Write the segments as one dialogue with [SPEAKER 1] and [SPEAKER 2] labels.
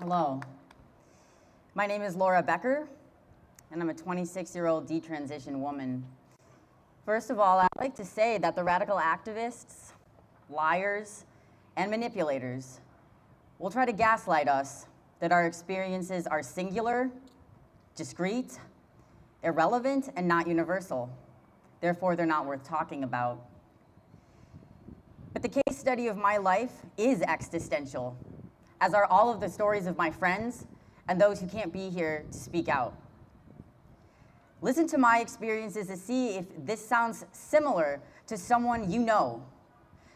[SPEAKER 1] Hello. My name is Laura Becker, and I'm a 26-year-old detransition woman. First of all, I'd like to say that the radical activists, liars, and manipulators will try to gaslight us that our experiences are singular, discrete, irrelevant, and not universal. Therefore, they're not worth talking about. But the case study of my life is existential, as are all of the stories of my friends and those who can't be here to speak out. Listen to my experiences to see if this sounds similar to someone you know,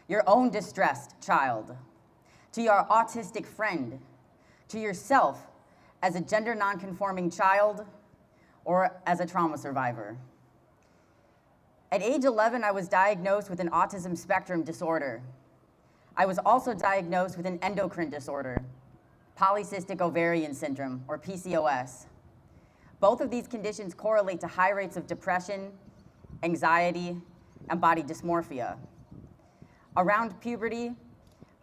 [SPEAKER 1] your own distressed child, to your autistic friend, to yourself as a gender nonconforming child, or as a trauma survivor. At age 11, I was diagnosed with an autism spectrum disorder. I was also diagnosed with an endocrine disorder, polycystic ovarian syndrome, or PCOS. Both of these conditions correlate to high rates of depression, anxiety, and body dysmorphia. Around puberty,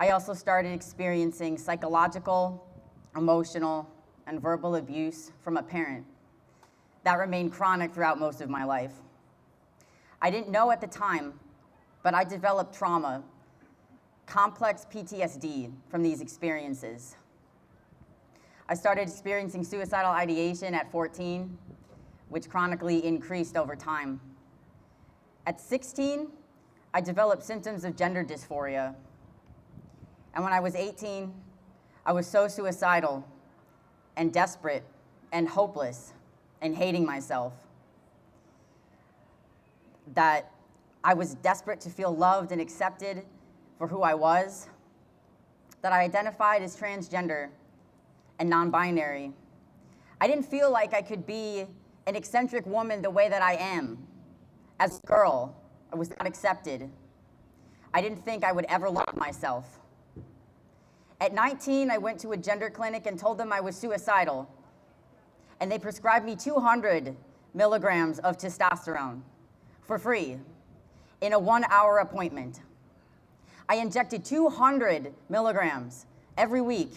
[SPEAKER 1] I also started experiencing psychological, emotional, and verbal abuse from a parent. That remained chronic throughout most of my life. I didn't know at the time, but I developed trauma, complex PTSD from these experiences. I started experiencing suicidal ideation at 14, which chronically increased over time. At 16, I developed symptoms of gender dysphoria. And when I was 18, I was so suicidal and desperate and hopeless and hating myself that I was desperate to feel loved and accepted for who I was, that I identified as transgender and non-binary. I didn't feel like I could be an eccentric woman the way that I am. As a girl, I was not accepted. I didn't think I would ever love myself. At 19, I went to a gender clinic and told them I was suicidal, and they prescribed me 200 milligrams of testosterone for free in a 1-hour appointment. I injected 200 milligrams every week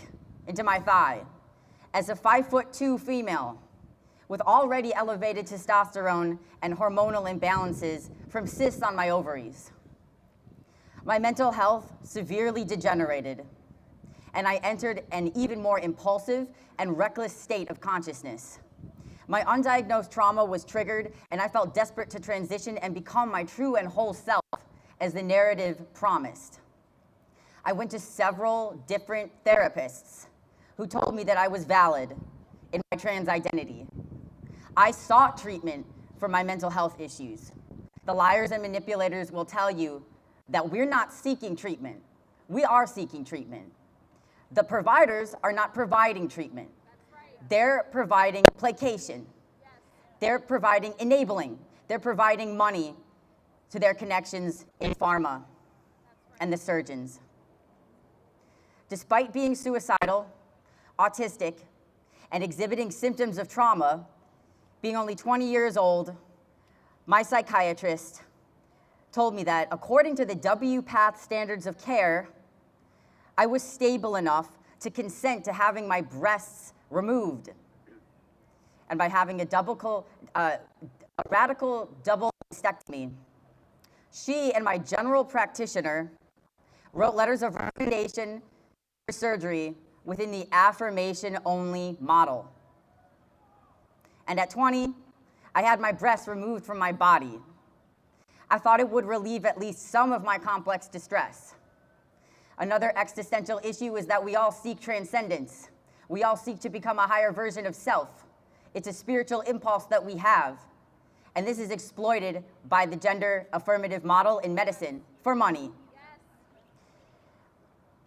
[SPEAKER 1] into my thigh as a 5'2" female with already elevated testosterone and hormonal imbalances from cysts on my ovaries. My mental health severely degenerated, and I entered an even more impulsive and reckless state of consciousness. My undiagnosed trauma was triggered, and I felt desperate to transition and become my true and whole self, as the narrative promised. I went to several different therapists who told me that I was valid in my trans identity. I sought treatment for my mental health issues. The liars and manipulators will tell you that we're not seeking treatment. We are seeking treatment. The providers are not providing treatment. They're providing placation. Yes. They're providing enabling. They're providing money to their connections in pharma and the surgeons. Despite being suicidal, autistic, and exhibiting symptoms of trauma, being only 20 years old, my psychiatrist told me that according to the WPATH standards of care, I was stable enough to consent to having my breasts removed, and by having a radical double mastectomy. She and my general practitioner wrote letters of recommendation for surgery within the affirmation-only model. And at 20, I had my breasts removed from my body. I thought it would relieve at least some of my complex distress. Another existential issue is that we all seek transcendence. We all seek to become a higher version of self. It's a spiritual impulse that we have. And this is exploited by the gender affirmative model in medicine for money. Yes.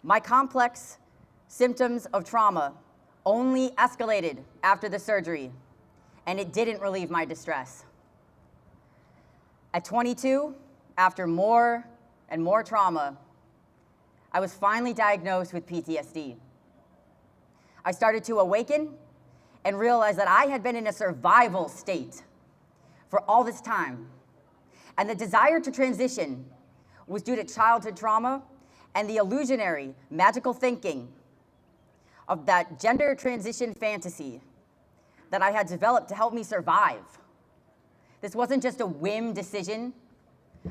[SPEAKER 1] My complex symptoms of trauma only escalated after the surgery, and it didn't relieve my distress. At 22, after more and more trauma, I was finally diagnosed with PTSD. I started to awaken and realize that I had been in a survival state for all this time. And the desire to transition was due to childhood trauma and the illusionary, magical thinking of that gender transition fantasy that I had developed to help me survive. This wasn't just a whim decision.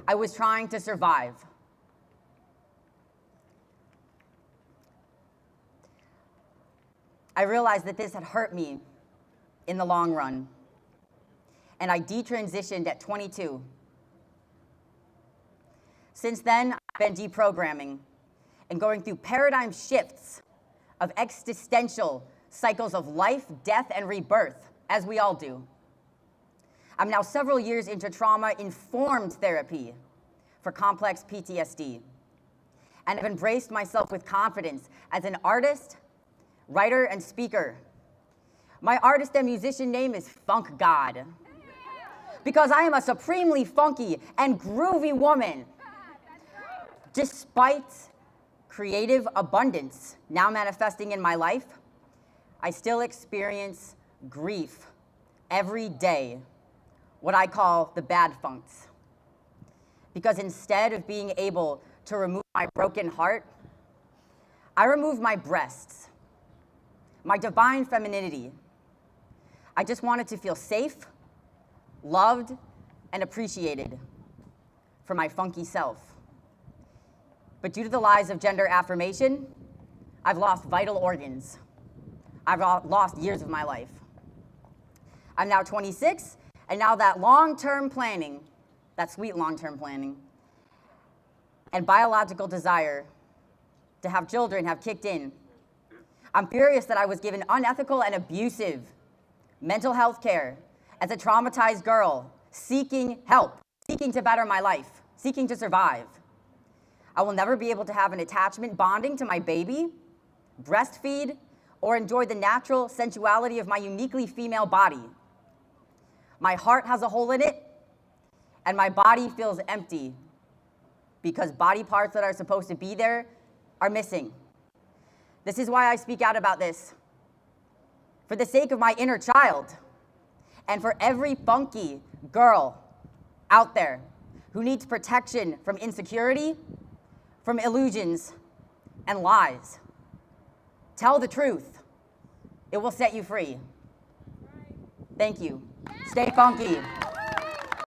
[SPEAKER 1] I was trying to survive. I realized that this had hurt me in the long run, and I detransitioned at 22. Since then, I've been deprogramming and going through paradigm shifts of existential cycles of life, death, and rebirth, as we all do. I'm now several years into trauma-informed therapy for complex PTSD, and have embraced myself with confidence as an artist, writer, and speaker. My artist and musician name is Funk God, because I am a supremely funky and groovy woman. Despite creative abundance now manifesting in my life, I still experience grief every day, what I call the bad funks. Because instead of being able to remove my broken heart, I remove my breasts, my divine femininity. I just wanted to feel safe, loved, and appreciated for my funky self. But due to the lies of gender affirmation, I've lost vital organs. I've lost years of my life. I'm now 26, and now that long-term planning, that sweet long-term planning, and biological desire to have children have kicked in. I'm furious that I was given unethical and abusive mental health care as a traumatized girl seeking help, seeking to better my life, seeking to survive. I will never be able to have an attachment bonding to my baby, breastfeed, or enjoy the natural sensuality of my uniquely female body. My heart has a hole in it, and my body feels empty because body parts that are supposed to be there are missing. This is why I speak out about this. For the sake of my inner child, and for every funky girl out there who needs protection from insecurity, from illusions and lies. Tell the truth. It will set you free. Thank you. Stay funky.